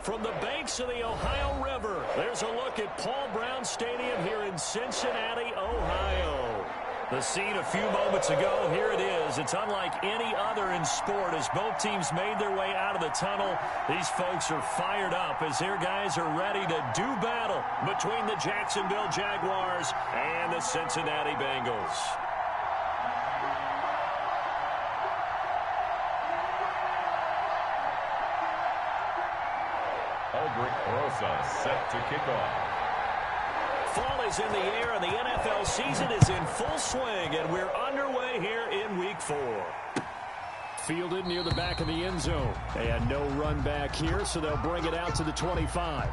From the banks of the Ohio River, there's a look at Paul Brown Stadium here in Cincinnati, Ohio. The scene a few moments ago, here it is. It's unlike any other in sport as both teams made their way out of the tunnel. These folks are fired up as their guys are ready to do battle between the Jacksonville Jaguars and the Cincinnati Bengals. Set to kick off. Fall is in the air, and the NFL season is in full swing, and we're underway here in Week 4. Fielded near the back of the end zone. And no run back here, so they'll bring it out to the 25.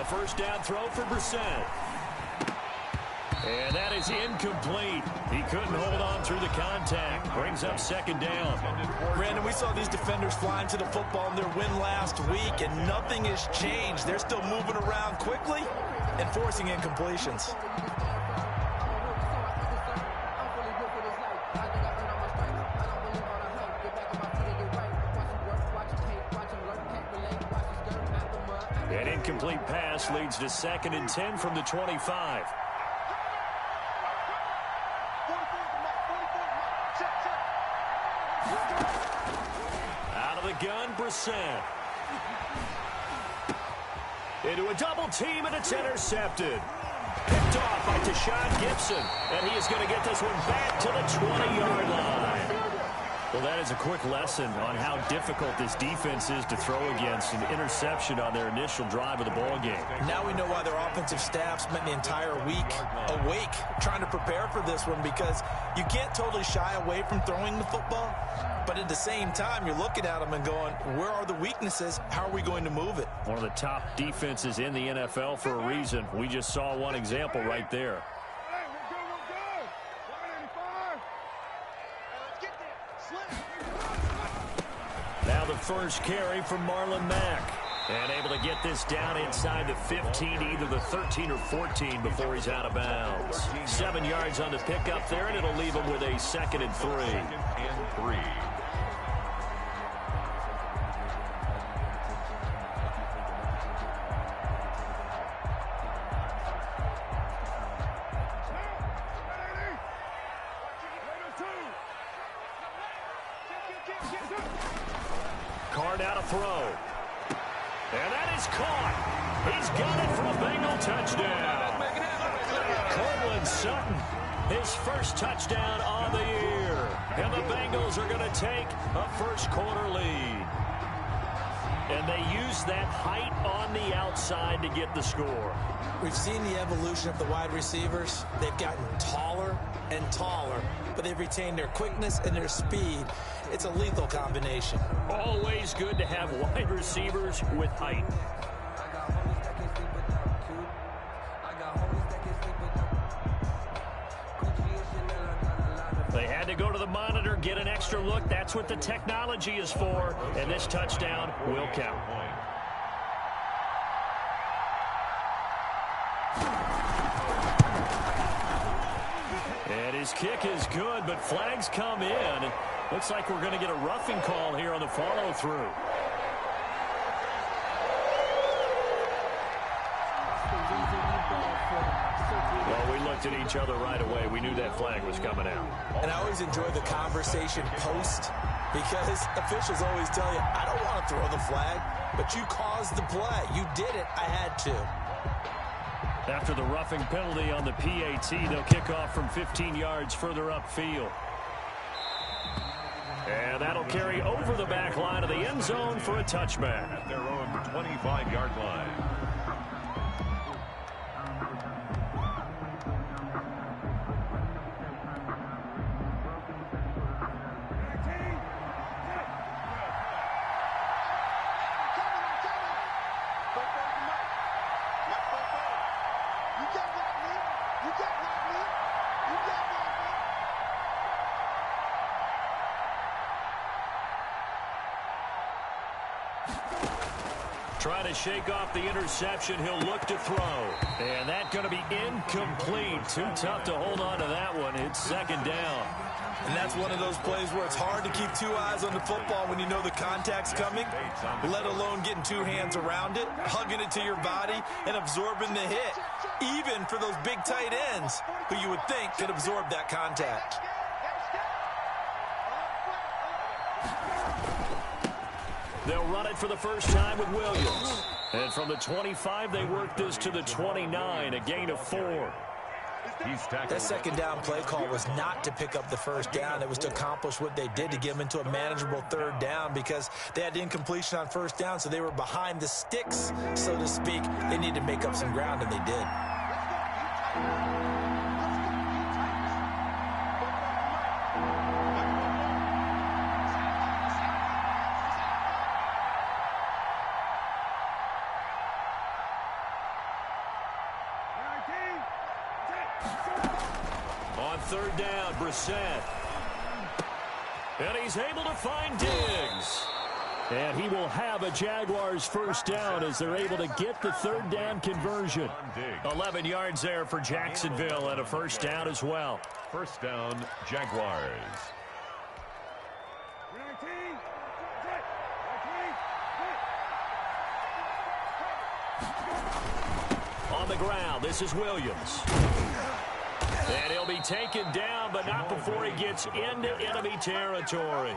First down throw for Brissett. And that is incomplete. He couldn't hold on through the contact. Brings up second down. Brandon, we saw these defenders flying to the football in their win last week, and nothing has changed. They're still moving around quickly and forcing incompletions. An incomplete pass leads to 2nd and 10 from the 25. Out of the gun, Brissett. Into a double team, and it's intercepted. Picked off by Tashawn Gibson, and he is going to get this one back to the 20-yard line. Well, that is a quick lesson on how difficult this defense is to throw against. An interception on their initial drive of the ball game. Now we know why their offensive staff spent the entire week awake trying to prepare for this one, because you can't totally shy away from throwing the football, but at the same time you're looking at them and going, where are the weaknesses? How are we going to move it? One of the top defenses in the NFL for a reason. We just saw one example right there. Now the first carry from Marlon Mack. And able to get this down inside the 15, either the 13 or 14 before he's out of bounds. 7 yards on the pickup there, and it'll leave him with a 2nd and 3. 2nd and 3. Card out a throw. And that is caught. He's got it for a Bengal touchdown. Cortland Sutton, his first touchdown on the year. And the Bengals are going to take a first-quarter lead. And they use that height on the outside to get the score. We've seen the evolution of the wide receivers. They've gotten taller and taller, but they've retained their quickness and their speed. It's a lethal combination. Always good to have wide receivers with height. They had to go to the monitor, get an extra look. That's what the technology is for, and this touchdown will count. And his kick is good, but flags come in. Looks like we're going to get a roughing call here on the follow-through. Well, we looked at each other right away. We knew that flag was coming out. And I always enjoy the conversation post, because officials always tell you, I don't want to throw the flag, but you caused the play. You did it. I had to. After the roughing penalty on the PAT, they'll kick off from 15 yards further upfield. And that'll carry over the back line of the end zone for a touchback. At their own 25-yard line. Trying to shake off the interception. He'll look to throw. And that's going to be incomplete. Too tough to hold on to that one. It's second down. And that's one of those plays where it's hard to keep two eyes on the football when you know the contact's coming, let alone getting two hands around it, hugging it to your body, and absorbing the hit, even for those big tight ends who you would think could absorb that contact. They'll run it for the first time with Williams. And from the 25, they work this to the 29, a gain of 4. That second down play call was not to pick up the first down. It was to accomplish what they did to get them into a manageable third down because they had incompletion on first down, so they were behind the sticks, so to speak. They needed to make up some ground, and they did. On third down, Brissett. And he's able to find Diggs. And he will have a Jaguars first down as they're able to get the third down conversion. 11 yards there for Jacksonville and a first down as well. First down, Jaguars. On the ground, this is Williams. And he'll be taken down, but not before he gets into enemy territory.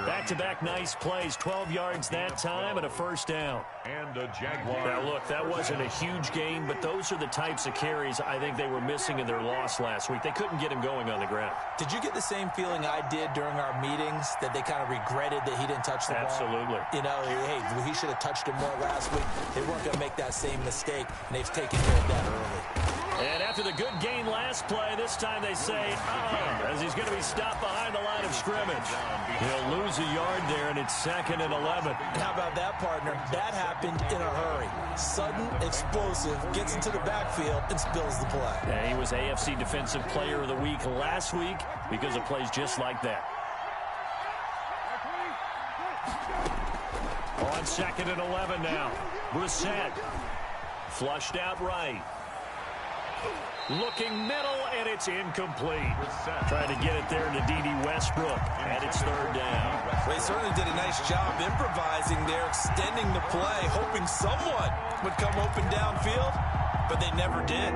Back-to-back nice plays, 12 yards that time and a first down. And a Jaguar. Now, look, that wasn't a huge gain, but those are the types of carries I think they were missing in their loss last week. They couldn't get him going on the ground. Did you get the same feeling I did during our meetings, that they kind of regretted that he didn't touch the ball? Absolutely. You know, hey, he should have touched it more last week. They weren't going to make that same mistake, and they've taken care of that early. And after the good gain last play, this time they say, as he's going to be stopped behind the line of scrimmage. He'll lose a yard there, and it's second and 11. How about that, partner? That happened in a hurry. Sudden, explosive, gets into the backfield, and spills the play. Yeah, he was AFC Defensive Player of the Week last week because of plays just like that. On second and 11 now. Brissett flushed out right. Looking middle, and it's incomplete. Trying to get it there to D.D. Westbrook, and it's third down. Well, he certainly did a nice job improvising there, extending the play, hoping someone would come open downfield, but they never did.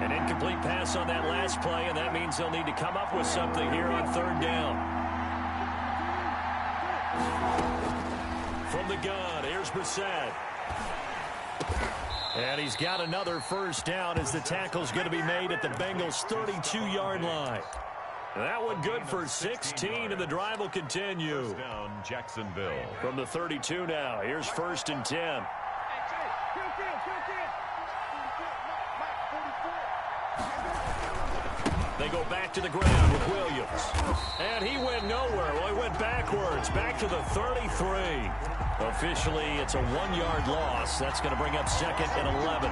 An incomplete pass on that last play, and that means they'll need to come up with something here on third down. From the gun, here's Brissett. And he's got another first down as the tackle's going to be made at the Bengals' 32-yard line. That one good for 16, and the drive will continue. First down, Jacksonville. From the 32 now, here's first and 10. They go back to the ground with Williams. And he went nowhere. Well, he went backwards, back to the 33. Officially, it's a 1-yard loss. That's going to bring up second and 11.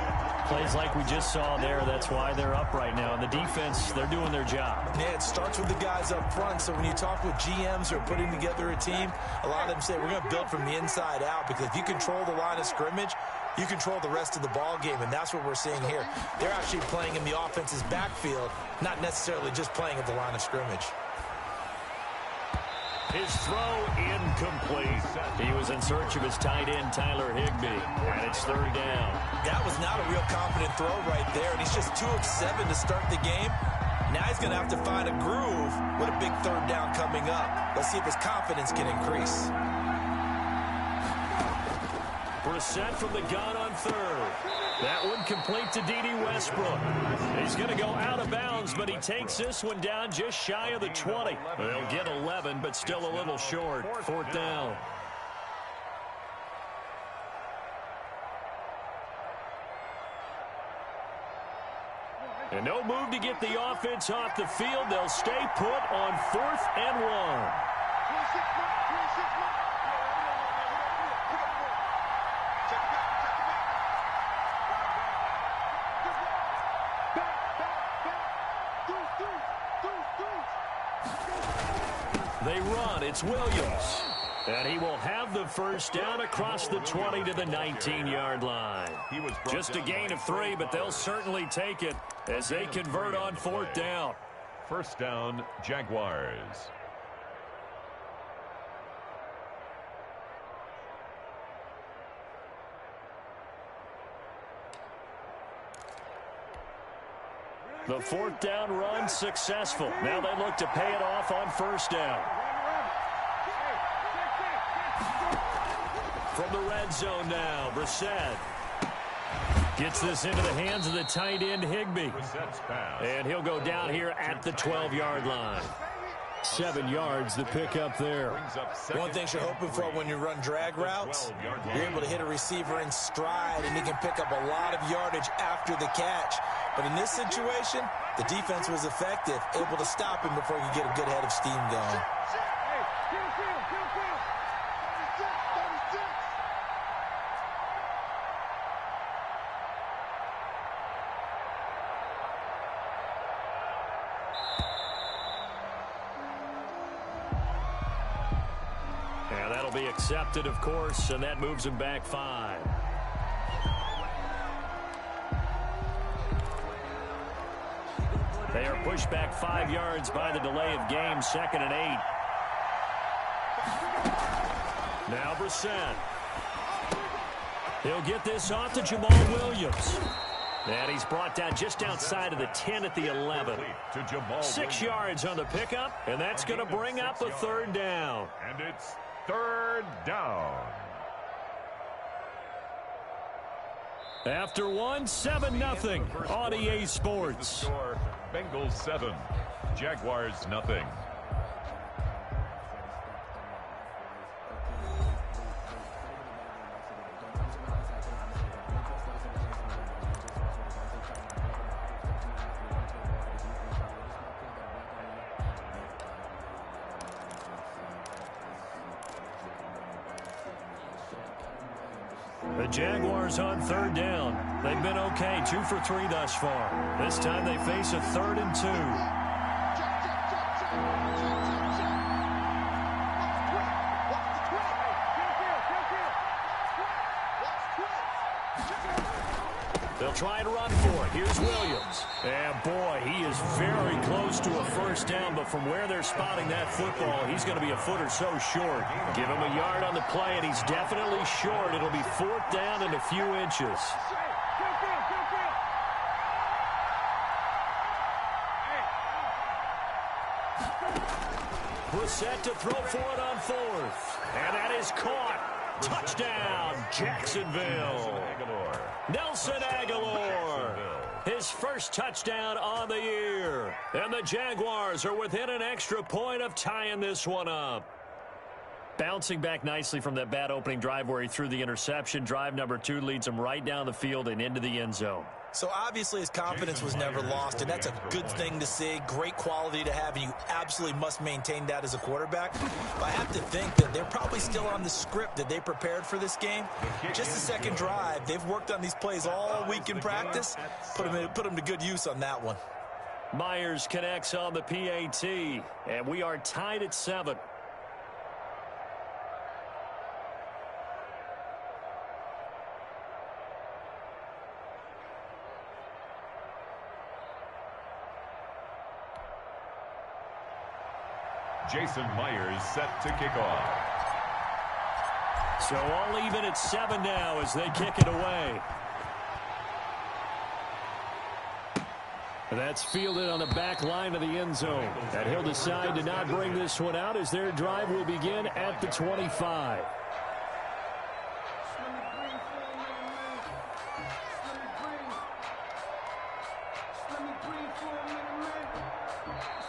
Plays like we just saw there. That's why they're up right now. And the defense, they're doing their job. Yeah, it starts with the guys up front. So when you talk with GMs who are putting together a team, a lot of them say we're going to build from the inside out, because if you control the line of scrimmage, you control the rest of the ball game, and that's what we're seeing here. They're actually playing in the offense's backfield, not necessarily just playing at the line of scrimmage. His throw incomplete. He was in search of his tight end, Tyler Higbee, and it's third down. That was not a real confident throw right there, and he's just 2 of 7 to start the game. Now he's going to have to find a groove with a big third down coming up. Let's see if his confidence can increase. Brissett from the gun on third. That one complete to D.D. Westbrook. He's going to go out of bounds, but he takes this one down just shy of the 20. They'll get 11, but still a little short. Fourth down. And no move to get the offense off the field. They'll stay put on 4th and 1. They run. It's Williams. And he will have the first down across the 20 to the 19-yard line. Just a gain of 3, but they'll certainly take it as they convert on 4th down. First down, Jaguars. The 4th down run successful. Now they look to pay it off on 1st down. From the red zone now, Brissett gets this into the hands of the tight end, Higbee. And he'll go down here at the 12-yard line. 7 yards the pick up there. One thing you're hoping for when you run drag routes, you're able to hit a receiver in stride, and he can pick up a lot of yardage after the catch. But in this situation, the defense was effective, able to stop him before he could get a good head of steam going. And that'll be accepted, of course, and that moves him back 5. They are pushed back 5 yards by the delay of game, 2nd and 8. Now Brissett. He'll get this off to Jamal Williams. And he's brought down just outside of the 10 at the 11. 6 yards on the pickup, and that's going to bring up a 3rd down. And it's 3rd down. After 7-0 on EA Sports. Bengals 7, Jaguars nothing. The Jaguars on 3rd down. They've been okay, 2 for 3 thus far. This time they face a 3rd and 2. They'll try to run for it. Here's Williams. And boy, he is very close to a first down, but from where they're spotting that football, he's going to be a foot or so short. Give him a yard on the play, and he's definitely short. It'll be 4th down and a few inches. Brissett to throw for it on 4th. And that is caught. Touchdown, Jacksonville. Nelson Aguilar, his first touchdown on the year. And the Jaguars are within an extra point of tying this one up. Bouncing back nicely from that bad opening drive where he threw the interception. Drive number 2 leads him right down the field and into the end zone. So obviously his confidence was never lost, and that's a good thing to see. Great quality to have, and you absolutely must maintain that as a quarterback. But I have to think that they're probably still on the script that they prepared for this game. Just the second drive, they've worked on these plays all week in practice. Put them to good use on that one. Myers connects on the PAT, and we are tied at 7. Jason Myers set to kick off. So all even at 7 now as they kick it away. That's fielded on the back line of the end zone. And he'll decide to not bring this one out as their drive will begin at the 25.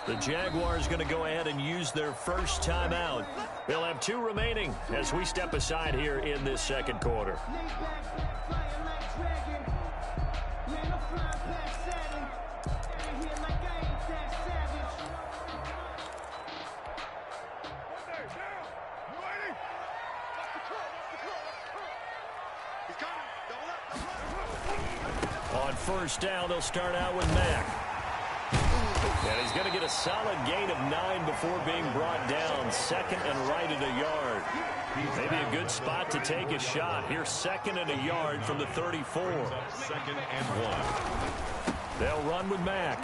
The Jaguars going to go ahead and use their first timeout. They'll have 2 remaining as we step aside here in this second quarter. On first down, they'll start out with Mack. And he's going to get a solid gain of 9 before being brought down. Second and right at a yard. Maybe a good spot to take a shot. Here's second and a yard from the 34. Second and 1. They'll run with Mack.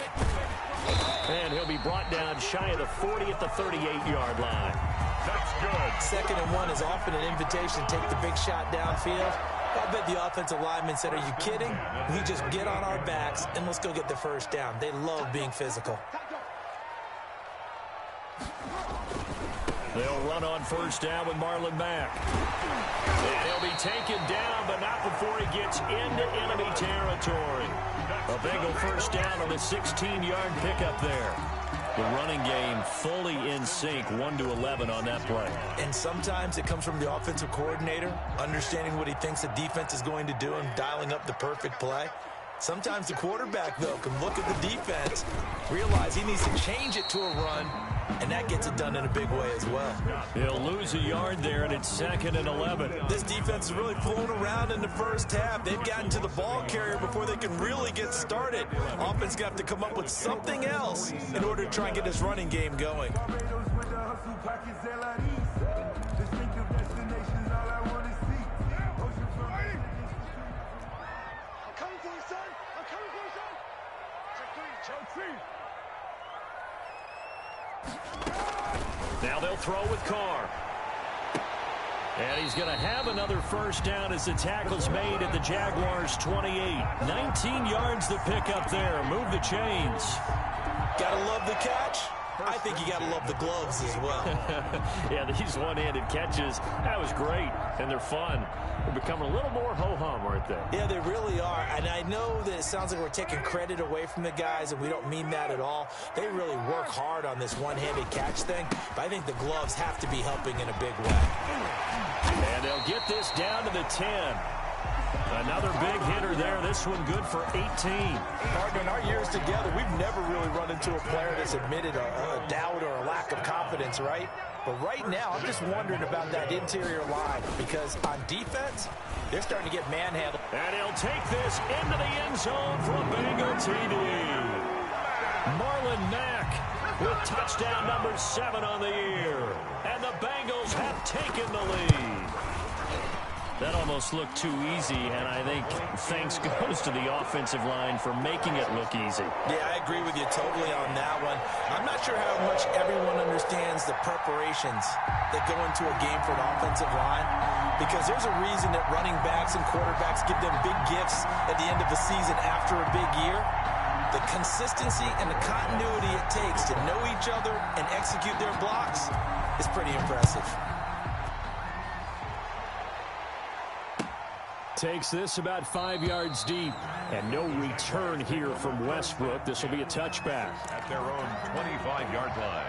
And he'll be brought down shy of the 40 at the 38-yard line. That's good. Second and 1 is often an invitation to take the big shot downfield. I bet the offensive lineman said, are you kidding? We just get on our backs and let's go get the first down. They love being physical. They'll run on first down with Marlon Mack. And he'll be taken down, but not before he gets into enemy territory. A Bengal first down on a 16-yard pickup there. The running game fully in sync, 1-11 on that play. And sometimes it comes from the offensive coordinator, understanding what he thinks the defense is going to do and dialing up the perfect play. Sometimes the quarterback, though, can look at the defense, realize he needs to change it to a run, and that gets it done in a big way as well. He'll lose a yard there, and it's second and 11. This defense has really flown around in the first half. They've gotten to the ball carrier before they can really get started. Offense got to come up with something else in order to try and get this running game going. Now they'll throw with Carr. And he's going to have another first down as the tackle's made at the Jaguars' 28. 19 yards to pick up there. Move the chains. Gotta love the catch. I think you gotta love the gloves as well. Yeah, these one-handed catches, that was great, and they're fun. They're becoming a little more ho-hum, aren't they? Yeah, they really are, and I know that it sounds like we're taking credit away from the guys, and we don't mean that at all. They really work hard on this one-handed catch thing, but I think the gloves have to be helping in a big way. And they'll get this down to the 10. Another big hitter there. This one good for 18. Partner, in our years together, we've never really run into a player that's admitted a doubt or a lack of confidence, right? But right now, I'm just wondering about that interior line because on defense, they're starting to get manhandled. And he'll take this into the end zone for a Bengal TD. Marlon Mack with touchdown number 7 on the year. And the Bengals have taken the lead. That almost looked too easy, and I think thanks goes to the offensive line for making it look easy. Yeah, I agree with you totally on that one. I'm not sure how much everyone understands the preparations that go into a game for an offensive line, because there's a reason that running backs and quarterbacks give them big gifts at the end of the season after a big year. The consistency and the continuity it takes to know each other and execute their blocks is pretty impressive. Takes this about 5 yards deep. And no return here from Westbrook. This will be a touchback. At their own 25-yard line.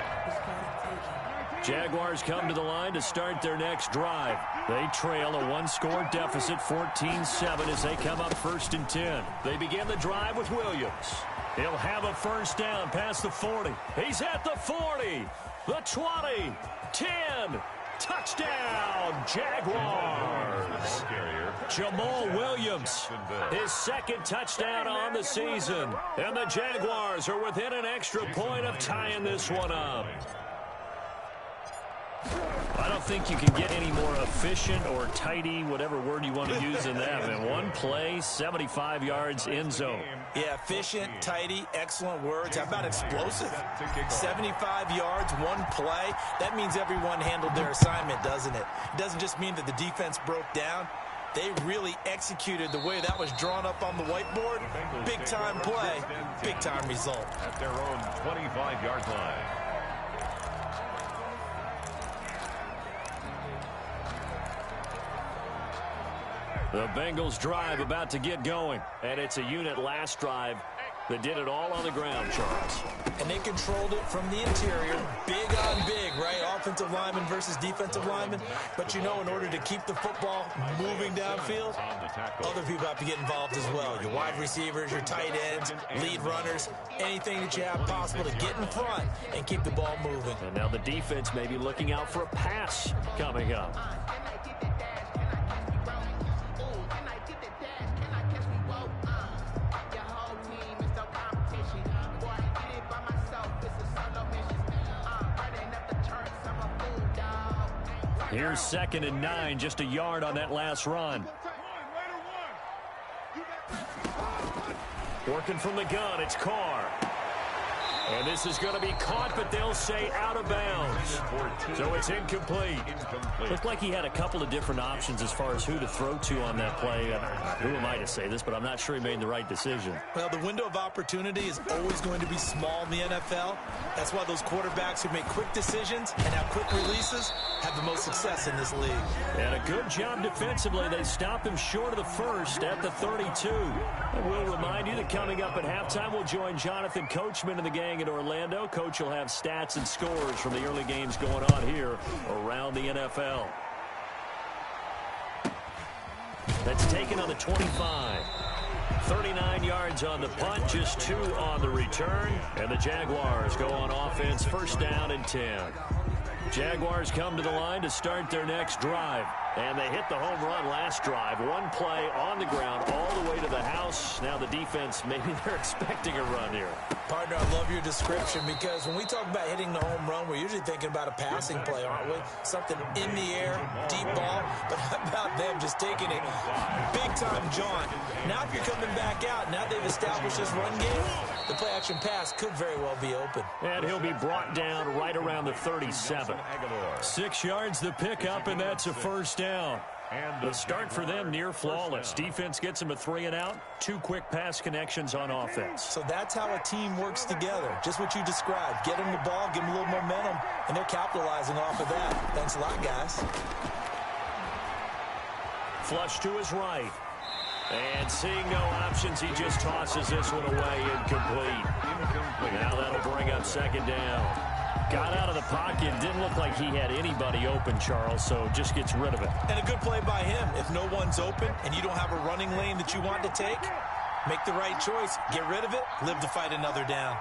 Jaguars come to the line to start their next drive. They trail a one-score deficit, 14-7, as they come up first and 10. They begin the drive with Williams. He'll have a first down past the 40. He's at the 40, the 20, 10. Touchdown, Jaguars. Jamal Williams, his second touchdown on the season. And the Jaguars are within an extra point of tying this one up. I don't think you can get any more efficient or tidy, whatever word you want to use in that. In one play, 75 yards in zone. Yeah, efficient, tidy, excellent words. How about explosive? 75 yards, one play. That means everyone handled their assignment, doesn't it? It doesn't just mean that the defense broke down. They really executed the way that was drawn up on the whiteboard. Big-time play, big-time result. At their own 25-yard line. The Bengals drive about to get going. And it's a unit last drive that did it all on the ground, Charles. And they controlled it from the interior. Big on big, right? Offensive lineman versus defensive lineman. But you know, in order to keep the football moving downfield, other people have to get involved as well. Your wide receivers, your tight ends, lead runners, anything that you have possible to get in front and keep the ball moving. And now the defense may be looking out for a pass coming up. Here's 2nd and 9, just a yard on that last run. Working from the gun, it's Carr. And this is going to be caught, but they'll say out of bounds. So it's incomplete. Looked like he had a couple of different options as far as who to throw to on that play. Who am I to say this, but I'm not sure he made the right decision. Well, the window of opportunity is always going to be small in the NFL. That's why those quarterbacks who make quick decisions and have quick releases have the most success in this league. And a good job defensively. They stop him short of the first at the 32. And we'll remind you that coming up at halftime, we'll join Jonathan Coachman in the gang in Orlando. Coach will have stats and scores from the early games going on here around the NFL. That's taken on the 25. 39 yards on the punt, just 2 on the return. And the Jaguars go on offense, 1st down and 10. Jaguars come to the line to start their next drive. And they hit the home run last drive. One play on the ground all the way to the house. Now the defense, maybe they're expecting a run here. Partner, I love your description because when we talk about hitting the home run, we're usually thinking about a passing play, aren't we? Something in the air, deep ball. But how about them just taking it big-time jaunt? Now if you're coming back out, now they've established this run game, the play-action pass could very well be open. And he'll be brought down right around the 37. 6 yards the pickup, and that's a 1st down. The start for them near flawless. Defense gets them a 3 and out. 2 quick pass connections on offense. So that's how a team works together. Just what you described. Get them the ball, give them a little momentum, and they're capitalizing off of that. Thanks a lot, guys. Flush to his right. And seeing no options, he just tosses this one away, incomplete. Now that'll bring up 2nd down. Got out of the pocket. Didn't look like he had anybody open, Charles, so just gets rid of it. And a good play by him. If no one's open and you don't have a running lane that you want to take, make the right choice. Get rid of it. Live to fight another down.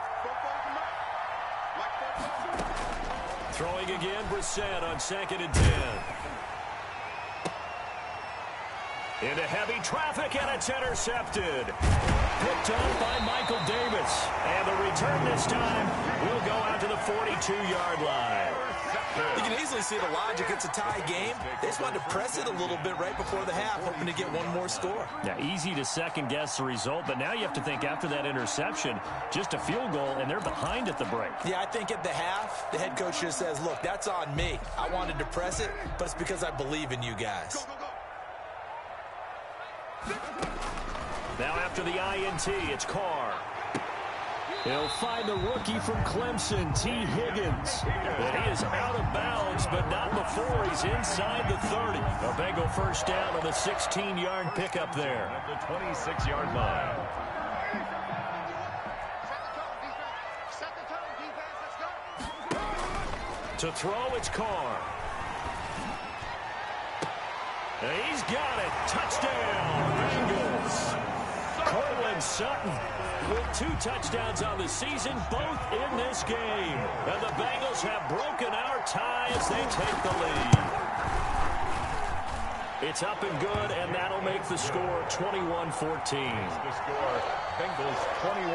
Throwing again, Brissett on 2nd and 10. Into heavy traffic, and it's intercepted. Picked up by Michael Davis. And the return this time will go out to the 42-yard line. You can easily see the logic. It's a tie game. They just wanted to press it a little bit right before the half, hoping to get one more score. Yeah, easy to second-guess the result, but now you have to think after that interception, just a field goal, and they're behind at the break. Yeah, I think at the half, the head coach just says, look, that's on me. I wanted to press it, but it's because I believe in you guys. Now after the INT, it's Carr. He'll find the rookie from Clemson, T. Higgins. And he is out of bounds, but not before he's inside the 30. A Bengal 1st down on the 16-yard pickup there. At the 26-yard line. To throw, it's Carr. And he's got it. Touchdown, Bengals. Cortland Sutton with 2 touchdowns on the season, both in this game. And the Bengals have broken our tie as they take the lead. It's up and good, and that'll make the score 21-14. The score, Bengals 21,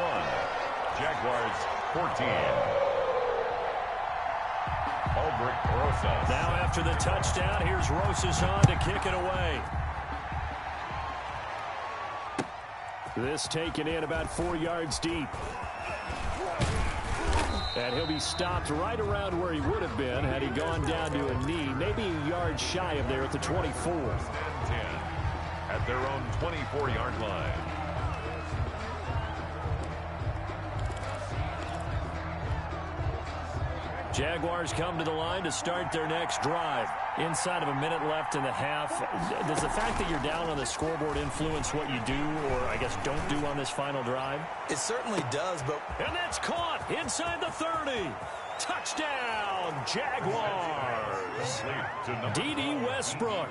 Jaguars 14. Rosas. Now after the touchdown, here's Rosas on to kick it away. This taken in about 4 yards deep. And he'll be stopped right around where he would have been had he gone down to a knee, maybe a yard shy of there at the 24. 10 at their own 24-yard line. Jaguars come to the line to start their next drive. Inside of a minute left in the half. Does the fact that you're down on the scoreboard influence what you do, or I guess don't do on this final drive? It certainly does, but... And that's caught inside the 30. Touchdown, Jaguars. D.D. Westbrook,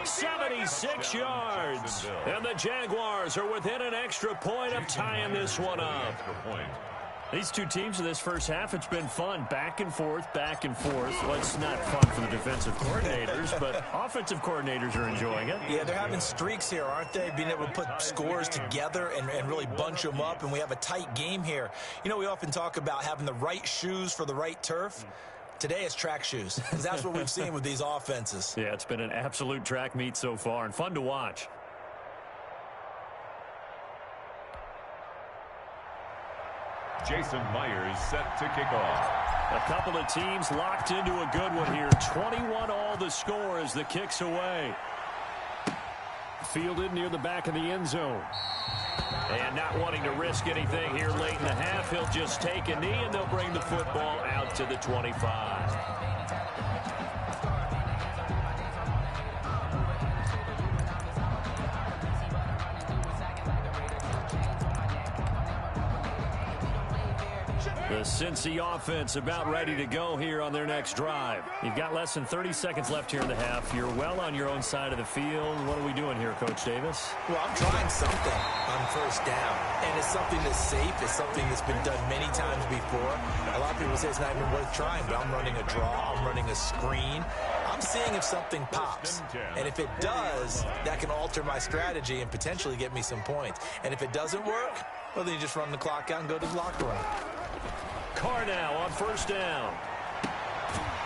76 yards. And the Jaguars are within an extra point of tying this one up. These two teams in this first half, it's been fun. Back and forth, back and forth. Well, it's not fun for the defensive coordinators, but offensive coordinators are enjoying it. Yeah, they're having streaks here, aren't they? Being able to put scores together and really bunch them up, and we have a tight game here. You know, we often talk about having the right shoes for the right turf. Today it's track shoes, because that's what we've seen with these offenses. Yeah, it's been an absolute track meet so far and fun to watch. Jason Myers set to kick off. A couple of teams locked into a good one here. 21 all the score as the kick's away. Fielded near the back of the end zone. And not wanting to risk anything here late in the half, he'll just take a knee and they'll bring the football out to the 25. The Cincy offense about ready to go here on their next drive. You've got less than 30 seconds left here in the half. You're well on your own side of the field. What are we doing here, Coach Davis? Well, I'm trying something on first down, and it's something that's safe. It's something that's been done many times before. A lot of people say it's not even worth trying, but I'm running a draw. I'm running a screen. I'm seeing if something pops, and if it does, that can alter my strategy and potentially get me some points. And if it doesn't work, well, then you just run the clock out and go to the locker room. Carr now on first down.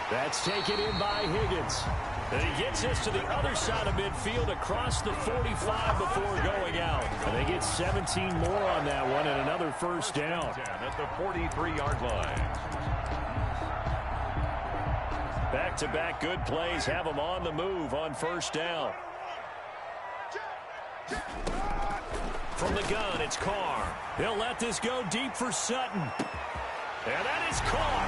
That's taken in by Higgins. And he gets this to the other side of midfield across the 45 before going out. And they get 17 more on that one and another first down. At the 43-yard line. Back-to-back good plays have them on the move on first down. From the gun, it's Carr. They'll let this go deep for Sutton. And that is caught.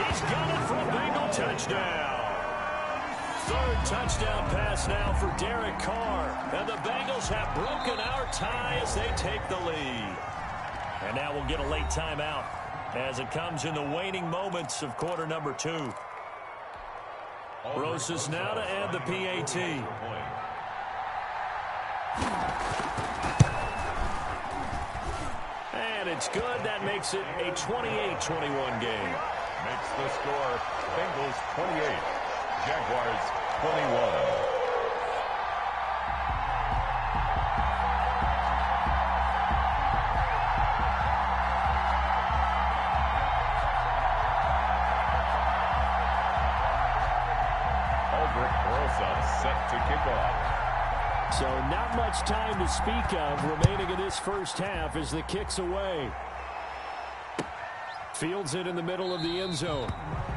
He's got it for a Bengal touchdown. Third touchdown pass now for Derek Carr. And the Bengals have broken our tie as they take the lead. And now we'll get a late timeout as it comes in the waning moments of quarter number 2. Rosas now to add the PAT. And it's good. That makes it a 28-21 game. Makes the score Bengals 28, Jaguars 21. Set to kick off. So not much time to speak of remaining in this first half as the kick's away. Fields it in the middle of the end zone.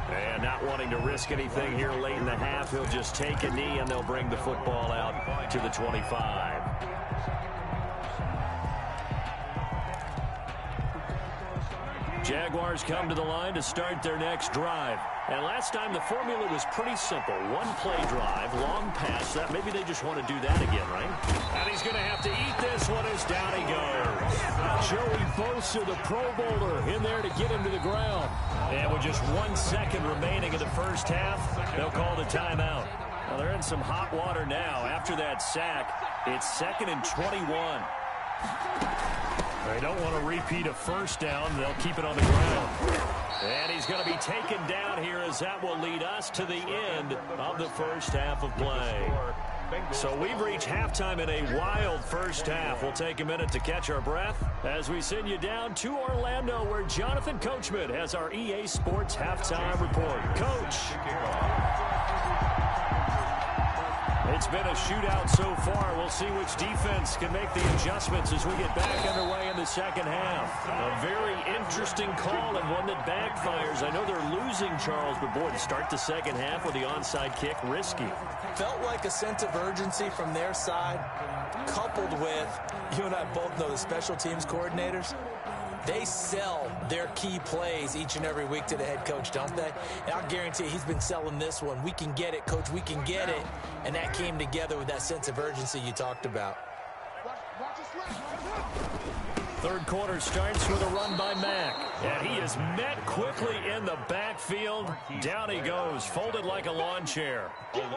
And not wanting to risk anything here late in the half, he'll just take a knee and they'll bring the football out to the 25. Jaguars come to the line to start their next drive. And last time the formula was pretty simple. One play drive, long pass. That maybe they just want to do that again, right? And he's going to have to eat this one as down he goes. Joey Bosa, the Pro Bowler, in there to get him to the ground. And with just 1 second remaining in the first half, they'll call the timeout. Now they're in some hot water now. After that sack, it's 2nd and 21. They don't want to repeat a first down. They'll keep it on the ground. And he's going to be taken down here as that will lead us to the end of the first half of play. So we've reached halftime in a wild first half. We'll take a minute to catch our breath as we send you down to Orlando where Jonathan Coachman has our EA Sports halftime report. Coach. It's been a shootout so far. We'll see which defense can make the adjustments as we get back underway in the second half. A very interesting call and one that backfires. I know they're losing, Charles, but boy, to start the second half with the onside kick, risky. Felt like a sense of urgency from their side, coupled with, you and I both know the special teams coordinators. They sell their key plays each and every week to the head coach, don't they? And I'll guarantee he's been selling this one. We can get it, coach. We can get it. And that came together with that sense of urgency you talked about. Third quarter starts with a run by Mack. And he is met quickly in the backfield. Down he goes, folded like a lawn chair.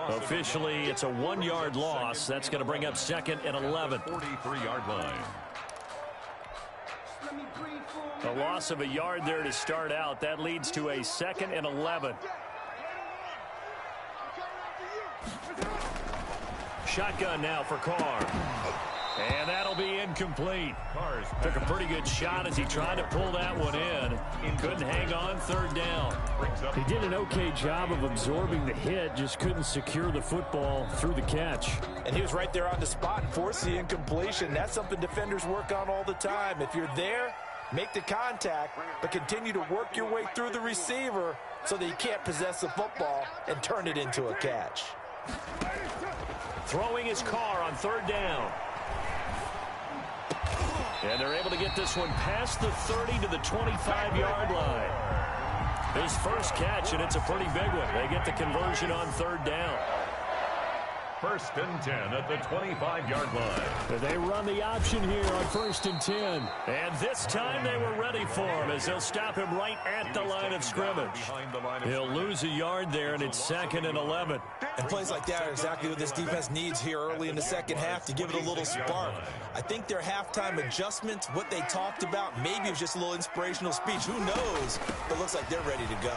Officially, it's a 1-yard loss. That's going to bring up 2nd and 11. 43-yard line. A loss of a yard there to start out. That leads to a 2nd and 11. Shotgun now for Carr. And that'll be incomplete. Took a pretty good shot as he tried to pull that one in. Couldn't hang on third down. He did an okay job of absorbing the hit, just couldn't secure the football through the catch. And he was right there on the spot and forced the incompletion. That's something defenders work on all the time. If you're there, make the contact, but continue to work your way through the receiver so that you can't possess the football and turn it into a catch. Throwing his car on third down. And they're able to get this one past the 30 to the 25-yard line. His first catch, and it's a pretty big one. They get the conversion on third down. 1st and 10 at the 25-yard line. They run the option here on 1st and 10. And this time they were ready for him as they'll stop him right at the line of scrimmage. He'll lose a yard there, and it's 2nd and 11. And plays like that are exactly what this defense needs here early in the second half to give it a little spark. I think their halftime adjustment, what they talked about, maybe it was just a little inspirational speech. Who knows? But it looks like they're ready to go.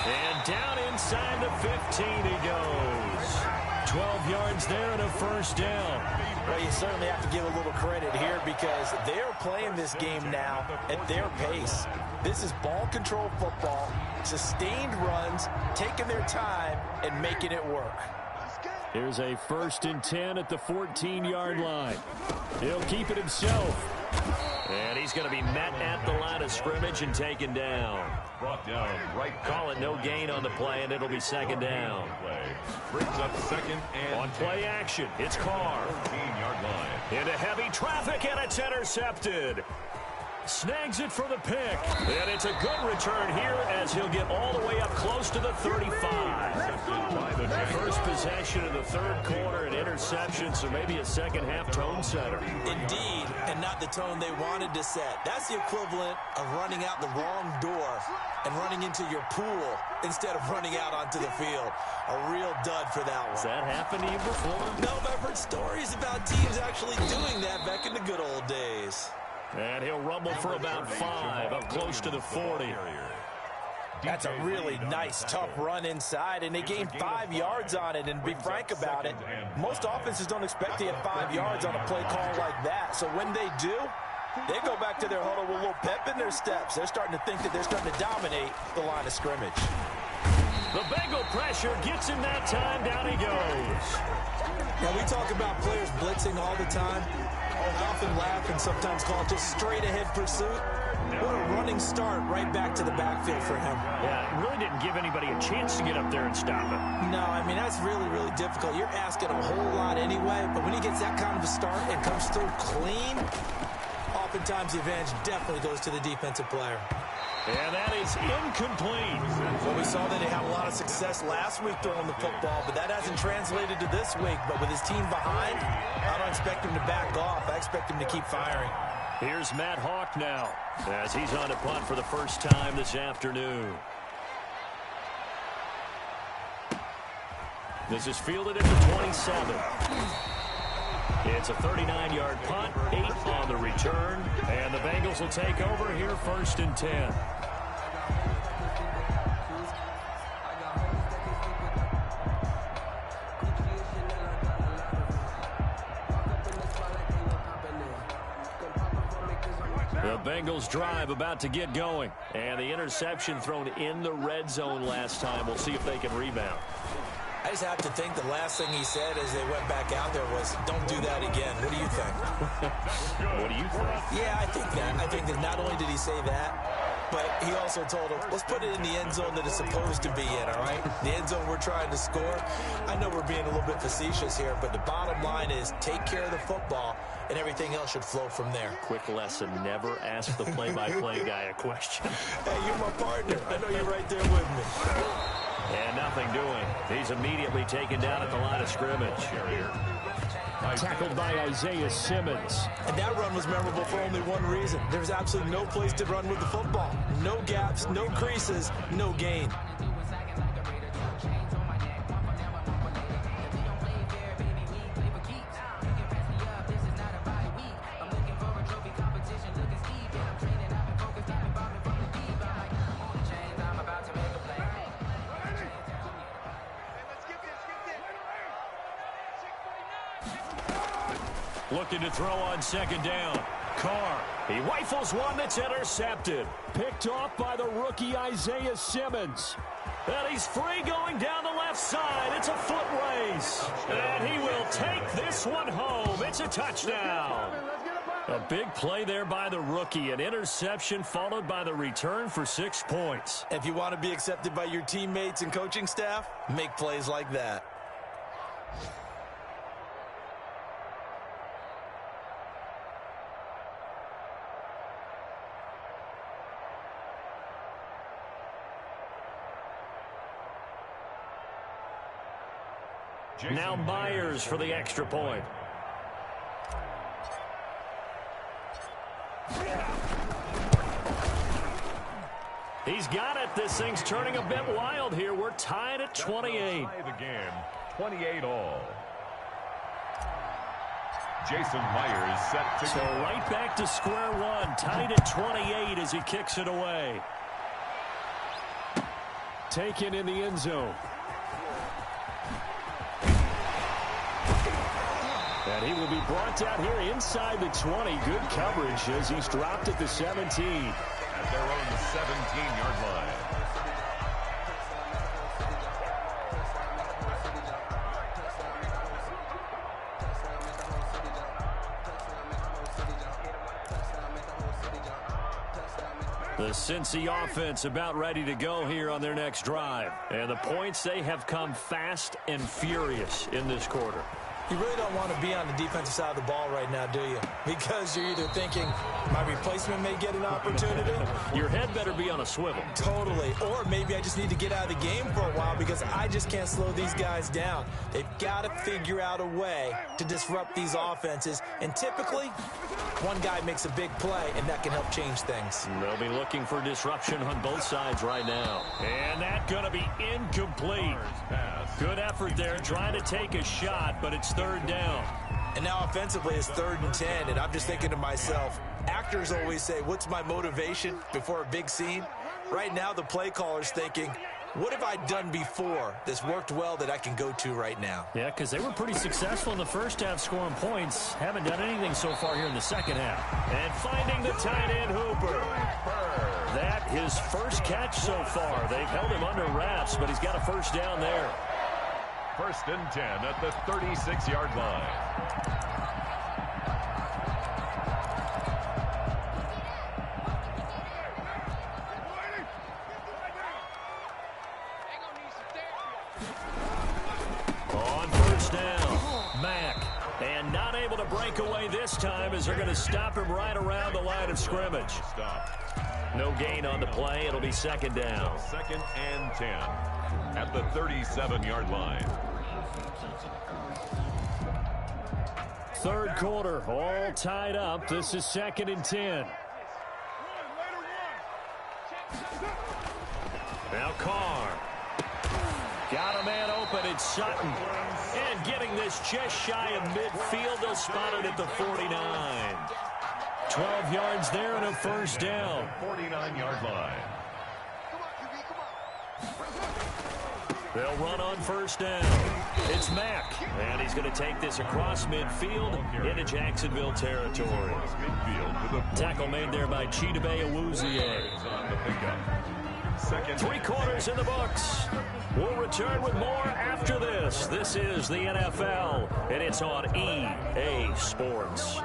And down inside the 15 he goes. 12 yards there and a first down. Well, you certainly have to give a little credit here because they're playing this game now at their pace. This is ball control football, sustained runs, taking their time and making it work. Here's a 1st and 10 at the 14-yard line. He'll keep it himself. And he's going to be met at the line of scrimmage and taken down. Brought down right. Call it no gain on the play, and it'll be 2nd down. Brings up 2nd and on play action, it's Carr. 15-yard line. Into heavy traffic, and it's intercepted. Snags it for the pick. And it's a good return here as he'll get all the way up close to the 35. First possession of the third quarter, an interception, so maybe a second-half tone setter. Indeed, and not the tone they wanted to set. That's the equivalent of running out the wrong door and running into your pool instead of running out onto the field. A real dud for that one. Has that happened to you before? No, but I've heard stories about teams actually doing that back in the good old days. And he'll rumble for about 5, up close to the 40. That's a really nice, tough run inside, and they gained 5 yards on it. And to be frank about it, most offenses don't expect to get 5 yards on a play call like that. So when they do, they go back to their huddle with a little pep in their steps. They're starting to think that they're starting to dominate the line of scrimmage. The Bengal pressure gets him that time. Down he goes. Now, we talk about players blitzing all the time. I often laugh and sometimes call it just straight-ahead pursuit. What a running start right back to the backfield for him. Yeah, it really didn't give anybody a chance to get up there and stop him. No, I mean, that's really, really difficult. You're asking a whole lot anyway, but when he gets that kind of a start and comes through clean, oftentimes the advantage definitely goes to the defensive player. And that is incomplete. Well, we saw that they had a lot of success last week throwing the football, but that hasn't translated to this week. But with his team behind, I don't expect him to back off. I expect him to keep firing. Here's Matt Hawk now as he's on a punt for the first time this afternoon. This is fielded at the 27. It's a 39-yard punt, 8 on the return, and the Bengals will take over here 1st and 10. The Bengals drive about to get going, and the interception thrown in the red zone last time. We'll see if they can rebound. I just have to think the last thing he said as they went back out there was, don't do that again. What do you think? What do you think? Yeah, I think that. I think that not only did he say that, but he also told him, let's put it in the end zone that it's supposed to be in, all right? The end zone we're trying to score. I know we're being a little bit facetious here, but the bottom line is take care of the football, and everything else should flow from there. Quick lesson, never ask the play-by-play guy a question. Hey, you're my partner. I know you're right there with me. And nothing doing. He's immediately taken down at the line of scrimmage. Tackled by Isaiah Simmons. And that run was memorable for only one reason. There's absolutely no place to run with the football. No gaps, no creases, no gain. looking to throw on second down. Carr, he rifles one that's intercepted. Picked off by the rookie Isaiah Simmons. And he's free going down the left side. It's a foot race. And he will take this one home. It's a touchdown. A big play there by the rookie. An interception followed by the return for 6 points. If you want to be accepted by your teammates and coaching staff, make plays like that. Now Myers for the extra point. He's got it. This thing's turning a bit wild here. We're tied at 28. Tie the game, 28 all. Jason Myers set to So right back to square one. Tied at 28 as he kicks it away. Taken in the end zone. And he will be brought down here inside the 20. Good coverage as he's dropped at the 17. At their own 17-yard line. The Cincy offense about ready to go here on their next drive. And the points, they have come fast and furious in this quarter. You really don't want to be on the defensive side of the ball right now, do you? Because you're either thinking, my replacement may get an opportunity. Your head better be on a swivel. Totally. Or maybe I just need to get out of the game for a while because I just can't slow these guys down. They've got to figure out a way to disrupt these offenses. And typically, one guy makes a big play, and that can help change things. They'll be looking for disruption on both sides right now. And that's going to be incomplete. Good effort there, trying to take a shot, but it's third down. And now offensively it's 3rd and 10, and I'm just thinking to myself, actors always say, what's my motivation before a big scene? Right now the play caller's thinking, what have I done before that's worked well that I can go to right now? Yeah, because they were pretty successful in the first half scoring points. Haven't done anything so far here in the second half. And finding the tight end Hooper. That his first catch so far. They've held him under wraps, but he's got a first down there. 1st and 10 at the 36-yard line. On first down, Mack. And not able to break away this time as they're going to stop him right around the line of scrimmage. No gain on the play. It'll be 2nd down. 2nd and 10 at the 37-yard line. 3rd quarter, all tied up. This is 2nd and 10. Now Carr. Got a man open. It's Sutton. And getting this just shy of midfield. They'll spot it at the 49. 12 yards there and a first down. 49-yard line. They'll run on first down. It's Mack. And he's going to take this across midfield into Jacksonville territory. Tackle made there by Chidobe Awuzie. 3 quarters in the books. We'll return with more after this. This is the NFL, and it's on EA Sports.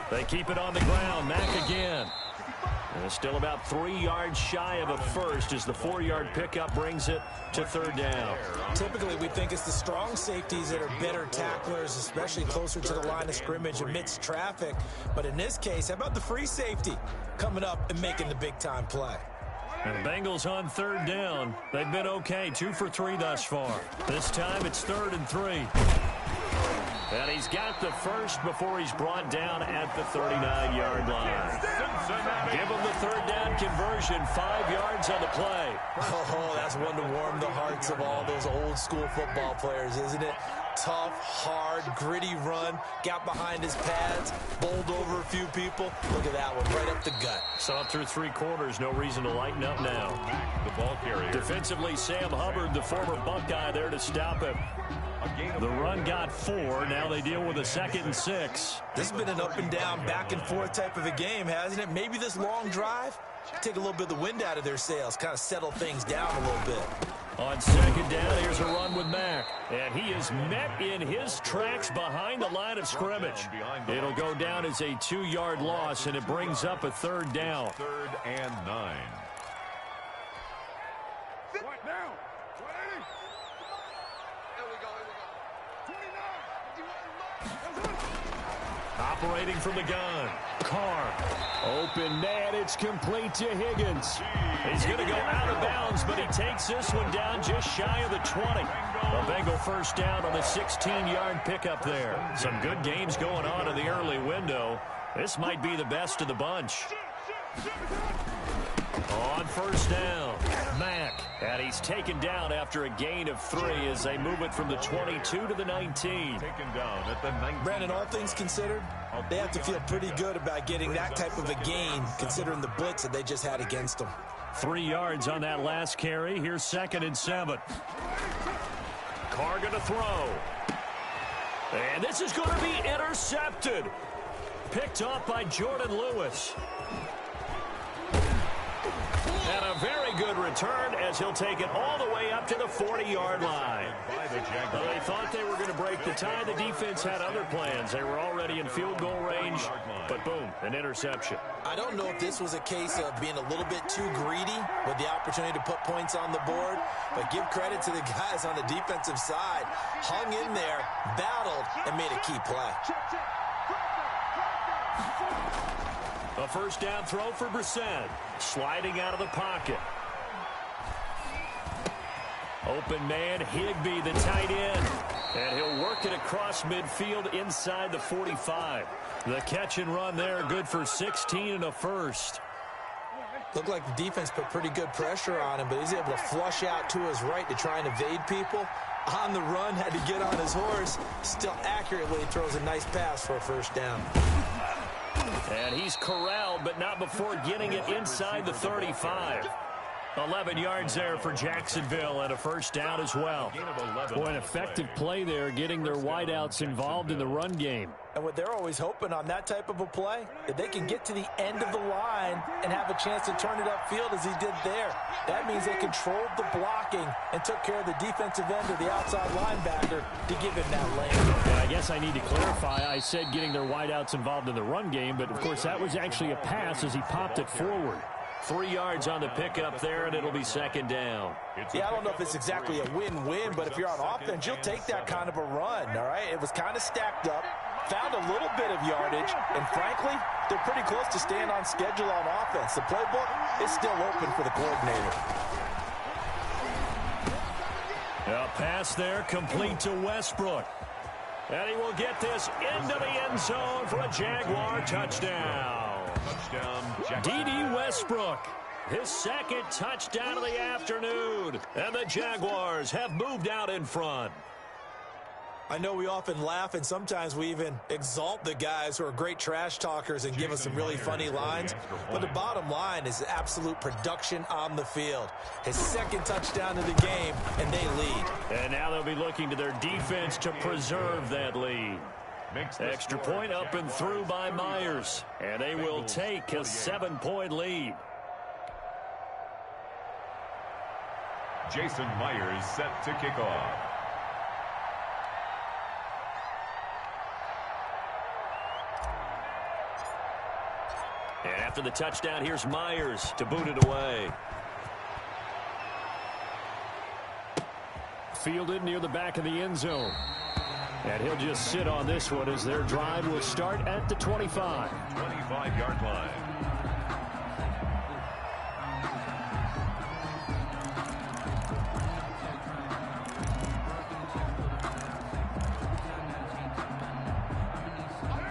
They keep it on the ground. Mack again. And still about 3 yards shy of a first as the 4-yard pickup brings it to 3rd down. Typically, we think it's the strong safeties that are better tacklers, especially closer to the line of scrimmage amidst traffic. But in this case, how about the free safety coming up and making the big-time play? And the Bengals on 3rd down. They've been okay, 2 for 3 thus far. This time it's 3rd and 3. And he's got the first before he's brought down at the 39-yard line. Give him the third down conversion, 5 yards on the play. Oh, that's one to warm the hearts of all those old-school football players, isn't it? Tough, hard, gritty run, got behind his pads, bowled over a few people. Look at that one, right up the gut. So through 3 quarters, no reason to lighten up now. The ball carrier. Defensively, Sam Hubbard, the former Buckeye, there to stop him. The run got 4. Now they deal with a 2nd and 6. This has been an up-and-down, back-and-forth type of a game, hasn't it? Maybe this long drive, take a little bit of the wind out of their sails, kind of settle things down a little bit. On 2nd down, here's a run with Mack. And he is met in his tracks behind the line of scrimmage. It'll go down as a 2-yard loss, and it brings up a 3rd down. 3rd and 9. Operating from the gun, Carr. Open man, it's complete to Higgins. He's going to go out of bounds, but he takes this one down just shy of the 20. A Bengal first down on the 16-yard pickup there. Some good games going on in the early window. This might be the best of the bunch. On 1st down, Mack. And he's taken down after a gain of 3 as they move it from the 22 to the 19. Taken down at the 19. Brandon, all things considered, they have to feel pretty good about getting that type of a gain, considering the blitz that they just had against them. 3 yards on that last carry. Here's 2nd and 7. Carr going to throw. And this is going to be intercepted. Picked off by Jordan Lewis. And a very good return as he'll take it all the way up to the 40-yard line. They thought they were going to break the tie. The defense had other plans. They were already in field goal range, but boom, an interception. I don't know if this was a case of being a little bit too greedy with the opportunity to put points on the board, but give credit to the guys on the defensive side. Hung in there, battled, and made a key play. A 1st down throw for Brissett. Sliding out of the pocket. Open man, Higbee, the tight end. And he'll work it across midfield inside the 45. The catch and run there, good for 16 and a first. Looked like the defense put pretty good pressure on him, but he's able to flush out to his right to try and evade people. On the run, had to get on his horse. Still accurately throws a nice pass for a 1st down. And he's corralled, but not before getting it inside the 35. 11 yards there for Jacksonville and a 1st down as well. Boy, an effective play there, getting their wideouts involved in the run game. And what they're always hoping on that type of a play, if they can get to the end of the line and have a chance to turn it upfield as he did there. That means they controlled the blocking and took care of the defensive end or the outside linebacker to give him that lane. And I guess I need to clarify. I said getting their wideouts involved in the run game, but of course that was actually a pass as he popped it forward. 3 yards on the pickup there, and it'll be 2nd down. Yeah, I don't know if it's exactly a win-win, but if you're on offense, you'll take that kind of a run, all right? It was kind of stacked up, found a little bit of yardage, and frankly, they're pretty close to staying on schedule on offense. The playbook is still open for the coordinator. A pass there, complete to Westbrook. And he will get this into the end zone for a Jaguar touchdown. D.D. Westbrook, his 2nd touchdown of the afternoon. And the Jaguars have moved out in front. I know we often laugh, and sometimes we even exalt the guys who are great trash talkers and give us some really funny lines. But the bottom line is absolute production on the field. His 2nd touchdown of the game, and they lead. And now they'll be looking to their defense to preserve that lead. Extra point up and through by Myers. And they will take a 7-point lead. Jason Myers set to kick off. And after the touchdown, here's Myers to boot it away. Fielded near the back of the end zone. And he'll just sit on this one as their drive will start at the 25. 25-yard line.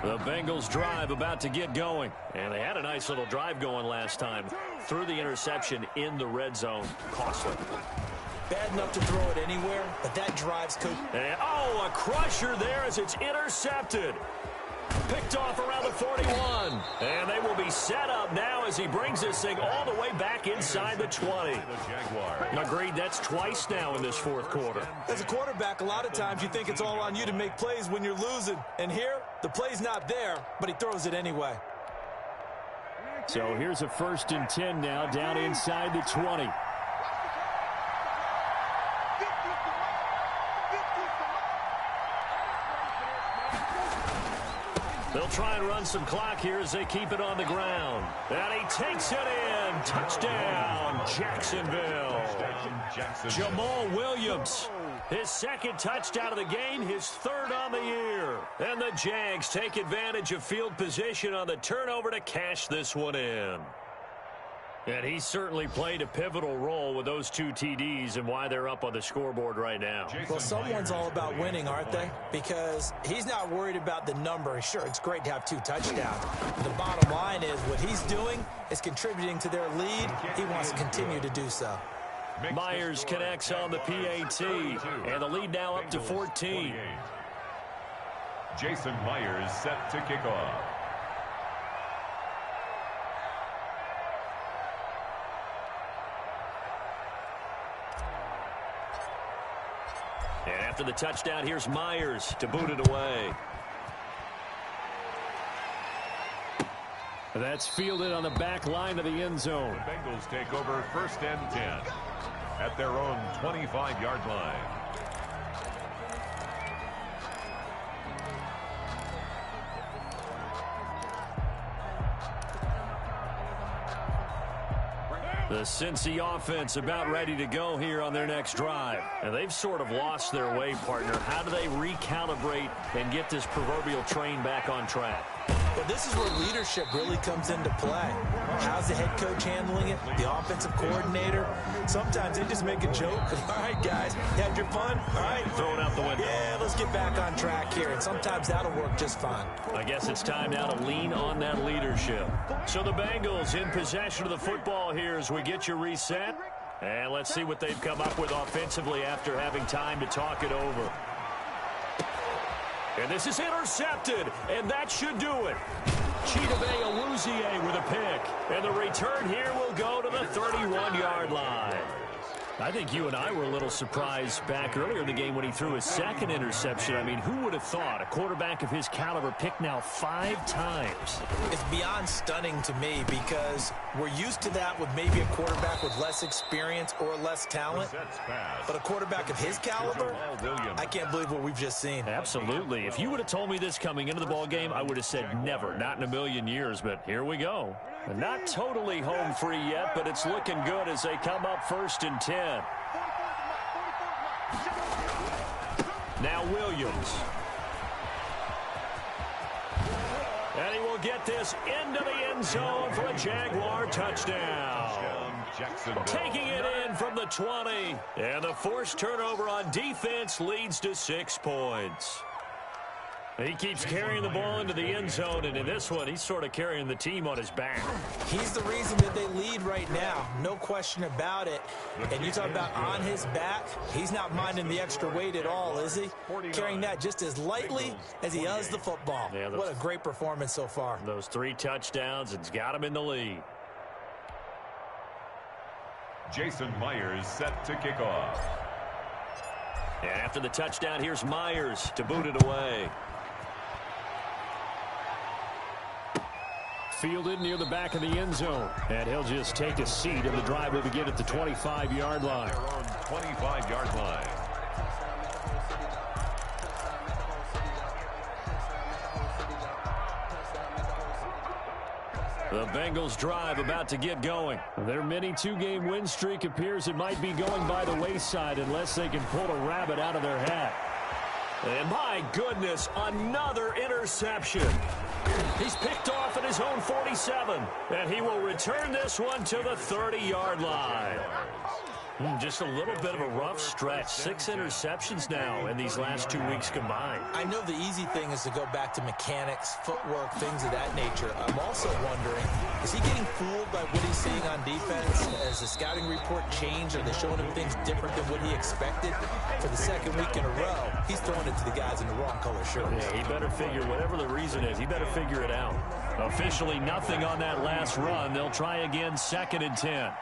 The Bengals drive about to get going. And they had a nice little drive going last time. Threw the interception in the red zone. Costly. Bad enough to throw it anywhere, but that drives coach. And, a crusher there as it's intercepted. Picked off around the 41. And they will be set up now as he brings this thing all the way back inside the 20. Agreed, that's twice now in this fourth quarter. As a quarterback, a lot of times you think it's all on you to make plays when you're losing. And here, the play's not there, but he throws it anyway. So here's a 1st and 10 now, down inside the 20. They'll try and run some clock here as they keep it on the ground. And he takes it in. Touchdown, Jacksonville. Jamal Williams. His 2nd touchdown of the game, his 3rd on the year. And the Jags take advantage of field position on the turnover to cash this one in. And he certainly played a pivotal role with those 2 TDs and why they're up on the scoreboard right now. Well, someone's all about winning, aren't they? Because he's not worried about the number. Sure, it's great to have 2 touchdowns. The bottom line is what he's doing is contributing to their lead. He wants to continue to do so. Myers connects on the PAT, and the lead now up to 14. Jason Myers set to kick off. And after the touchdown, here's Myers to boot it away. That's fielded on the back line of the end zone. The Bengals take over 1st and 10 at their own 25-yard line. The Cincy offense about ready to go here on their next drive. And they've sort of lost their way, partner. How do they recalibrate and get this proverbial train back on track? Well, this is where leadership really comes into play. How's the head coach handling it? The offensive coordinator? Sometimes they just make a joke. All right, guys, you had your fun? All right. Throw it out the window. Yeah, let's get back on track here. And sometimes that'll work just fine. I guess it's time now to lean on that leadership. So the Bengals in possession of the football here as we get you reset. And let's see what they've come up with offensively after having time to talk it over. And this is intercepted, and that should do it. Chidobe Awuzie with a pick. And the return here will go to the 31-yard line. I think you and I were a little surprised back earlier in the game when he threw his 2nd interception. I mean, who would have thought a quarterback of his caliber picked now 5 times? It's beyond stunning to me because we're used to that with maybe a quarterback with less experience or less talent. But a quarterback of his caliber, I can't believe what we've just seen. Absolutely. If you would have told me this coming into the ball game, I would have said never, not in a million years. But here we go. Not totally home free yet, but it's looking good as they come up 1st and 10. Now Williams. And he will get this into the end zone for a Jaguar touchdown. Taking it in from the 20. And the forced turnover on defense leads to 6 points. He keeps carrying the ball into the end zone, and in this one, he's sort of carrying the team on his back. He's the reason that they lead right now, no question about it. And you talk about on his back, he's not minding the extra weight at all, is he? Carrying that just as lightly as he does the football. Yeah, what a great performance so far. Those 3 touchdowns, it's got him in the lead. Jason Myers set to kick off. And after the touchdown, here's Myers to boot it away. Fielded near the back of the end zone. And he'll just take a seat, and the drive will begin at the 25-yard line. 25-yard line. The Bengals drive about to get going. Their mini 2-game win streak appears it might be going by the wayside unless they can pull a rabbit out of their hat. And my goodness, another interception. He's picked off at his own 47, and he will return this one to the 30-yard line. Just a little bit of a rough stretch. 6 interceptions now in these last 2 weeks combined. I know the easy thing is to go back to mechanics, footwork, things of that nature. I'm also wondering, is he getting fooled by what he's seeing on defense? Has the scouting report changed? Are they showing him things different than what he expected? For the second week in a row, he's throwing it to the guys in the wrong color shirts. Yeah, he better figure, whatever the reason is, he better figure it out. Officially nothing on that last run. They'll try again, 2nd and 10.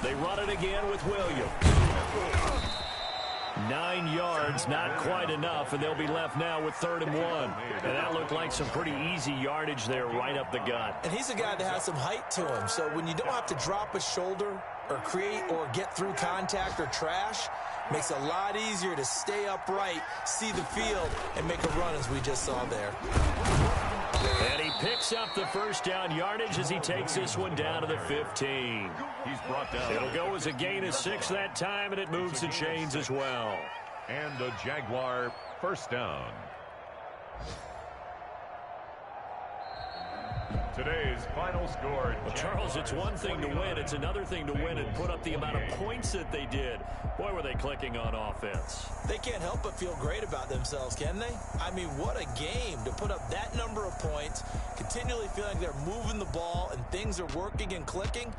They run it again with Williams. 9 yards, not quite enough, and they'll be left now with 3rd and 1. And that looked like some pretty easy yardage there right up the gut. And he's a guy that has some height to him, so when you don't have to drop a shoulder or create or get through contact or trash, makes it a lot easier to stay upright, see the field, and make a run as we just saw there. And he picks up the first down yardage as he takes this one down to the 15. He's brought down. It'll go as a gain of 6 that time, and it moves the chains as well. And a Jaguar first down. Today's final score. Well, Charles, it's one thing to win. It's another thing to win and put up the amount of points that they did. Boy, were they clicking on offense. They can't help but feel great about themselves, can they? I mean, what a game to put up that number of points, continually feeling they're moving the ball and things are working and clicking.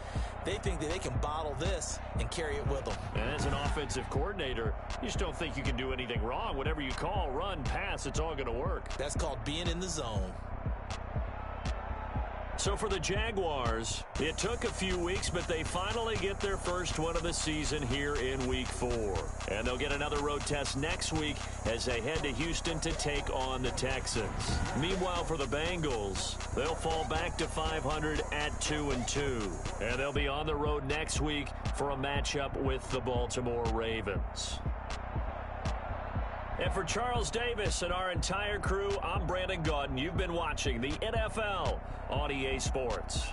They think that they can bottle this and carry it with them. And as an offensive coordinator, you just don't think you can do anything wrong. Whatever you call, run, pass, it's all going to work. That's called being in the zone. So for the Jaguars, it took a few weeks, but they finally get their first one of the season here in Week 4. And they'll get another road test next week as they head to Houston to take on the Texans. Meanwhile, for the Bengals, they'll fall back to 500 at 2-2. And they'll be on the road next week for a matchup with the Baltimore Ravens. And for Charles Davis and our entire crew, I'm Brandon Gaudin. You've been watching the NFL on EA Sports.